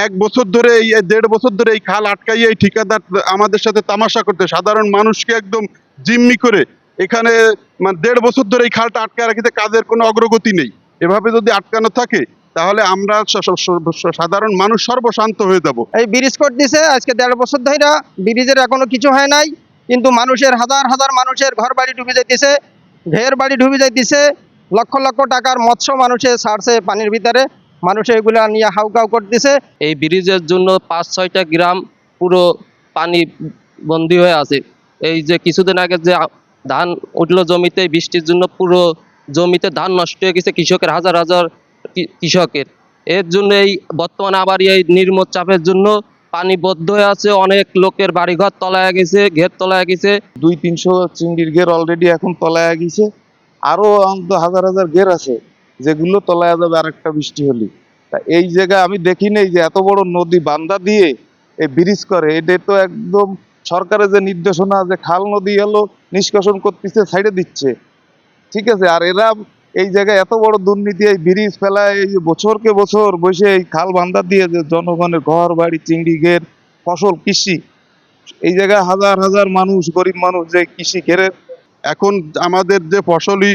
এক বছর ধরে এই 1.5 বছর ধরে এই খাল আটকাইয়ে এই ঠিকাদার আমাদের সাথে তামাশা করতে, সাধারণ মানুষকে একদম জিম্মি করে এখানে 1.5 বছর ধরে এই খালটা আটকায় রাখিতে কাজের কোনো অগ্রগতি নেই। এভাবে যদি আটকানো থাকে তাহলে আমরা সাধারণ মানুষ সর্বশান্ত হয়ে যাব। এই ব্রিজ করে দিছে আজকে 1.5 বছর ধরে, ব্রিজের এখনো কিছু হয় নাই, কিন্তু মানুষের হাজার হাজার মানুষের ঘর বাড়ি ডুবে যাইতেছে, ঘের বাড়ি ডুবে যাইতেছে, লক্ষ লক্ষ টাকার মৎস্য মানুষে ছাড়ছে পানির ভিতরে, মানুষ এগুলা নিয়ে হাউকাউ করতেছে। এই ব্রিজের জন্য 5-6টা গ্রাম পুরো পানি বন্দী হয়ে আছে। এই যে কিছুদিন আগে যে ধান উঠলো জমিতে, বৃষ্টির জন্য পুরো জমিতে ধান নষ্ট হয়ে গেছে কৃষকের, হাজার হাজার কৃষকের। এর জন্য এই বর্তমানে আবার এই নির্মম চাপের জন্য পানি বদ্ধ হয়ে আছে, অনেক লোকের বাড়িঘর তলায় গেছে, ঘের তলায় গেছে। 200-300 চিংড়ির ঘের অলরেডি এখন তলায় গেছে, আরো অন্তত হাজার হাজার ঘের আছে যেগুলো তলায় যাবে আরেকটা বৃষ্টি হলে। তা এই জায়গায় আমি দেখি নাই যে এত বড় নদী বান্ধা দিয়ে এই ব্রিজ করে, এটা তো একদম সরকারের যে নির্দেশনা যে খাল নদী হলো নিষ্কাশন করতেছে, সাইডে দিচ্ছে, ঠিক আছে। আর এরা এই জায়গায় এত বড় দুর্নীতি, এই ব্রিজ ফেলায়, এই যে বছরকে বছর বসে এই খাল বান্ধা দিয়ে যে জনগণের ঘর বাড়ি, চিংড়ি ঘের, ফসল, কৃষি, এই জায়গায় হাজার হাজার মানুষ, গরিব মানুষ যে কৃষি ঘেরে। এখন আমাদের যে ফসলি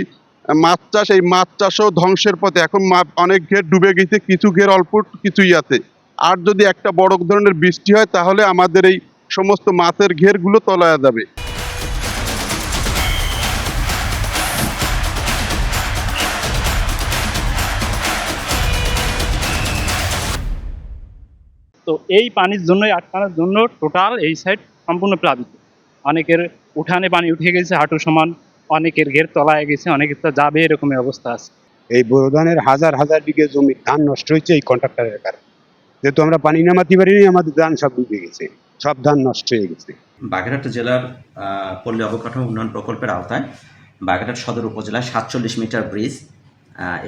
মাছ চাষ, এই মাছ চাষও ধ্বংসের পথে। এখন অনেক ঘের ডুবে গেছে, কিছু ঘের অল্প কিছুই আছে। আর যদি একটা বড় ধরনের বৃষ্টি হয় তাহলে আমাদের এই সমস্ত মাছের ঘেরগুলো তলায় যাবে। তো এই পানির জন্যই, আটকানোর জন্য টোটাল এই সাইড সম্পূর্ণ প্লাবিত। অনেকের উঠানে পানি উঠে গেছে হাঁটু সমান, অনেকের ঘের তলায় গেছে, অনেকের তো যাবে এরকমের অবস্থা আছে। এই বড় ধানের হাজার হাজার বিঘে জমি ধান নষ্ট হয়েছে এই কন্ট্রাক্টরের কারণে। যেহেতু আমরা পানি নামাতে পারিনি, আমাদের ধান সব ডুবে গেছে, সব ধান নষ্ট হয়ে গেছে। বাগেরহাট জেলার পল্লী অবকাঠামো উন্নয়ন প্রকল্পের আওতায় বাগেরহাট সদর উপজেলায় 47 মিটার ব্রিজ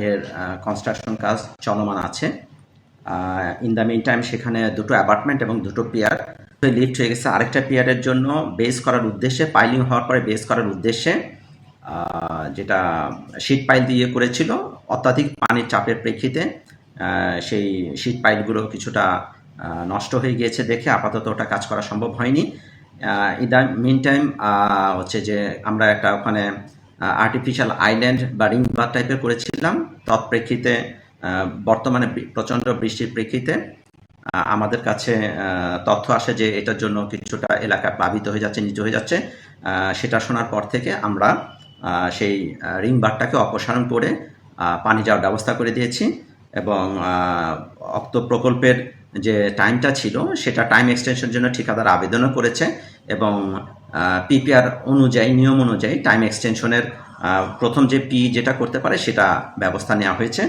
এর কনস্ট্রাকশন কাজ চলমান আছে। ইন দ্য মিন টাইম সেখানে 2টো অ্যাপার্টমেন্ট এবং 2টো পিয়ার লিফট হয়ে গেছে। আরেকটা পিয়ারের জন্য বেস করার উদ্দেশ্যে, পাইলিং হওয়ার পরে বেস করার উদ্দেশ্যে যেটা শীট পাইল দিয়ে করেছিল, অত্যাধিক পানির চাপের প্রেক্ষিতে সেই শীট পাইলগুলো কিছুটা নষ্ট হয়ে গিয়েছে দেখে আপাতত ওটা কাজ করা সম্ভব হয়নি। ইন দ্য মিন টাইম হচ্ছে যে আমরা একটা ওখানে আর্টিফিশিয়াল আইল্যান্ড বা রিং বার টাইপের করেছিলাম। তৎপ্রেক্ষিতে বর্তমানে প্রচণ্ড বৃষ্টির প্রেক্ষিতে আমাদের কাছে তথ্য আসে যে এটার জন্য কিছুটা এলাকা প্লাবিত হয়ে যাচ্ছে, নিচু হয়ে যাচ্ছে। সেটা শোনার পর থেকে আমরা সেই রিং বারটাকে অপসারণ করে পানি যাওয়ার ব্যবস্থা করে দিয়েছি এবং অক্ত প্রকল্পের যে টাইমটা ছিল সেটা টাইম এক্সটেনশনের জন্য ঠিকাদার আবেদনও করেছে এবং পিপিআর অনুযায়ী, নিয়ম অনুযায়ী টাইম এক্সটেনশনের প্রথম যে যেটা করতে পারে সেটা ব্যবস্থা নেওয়া হয়েছে।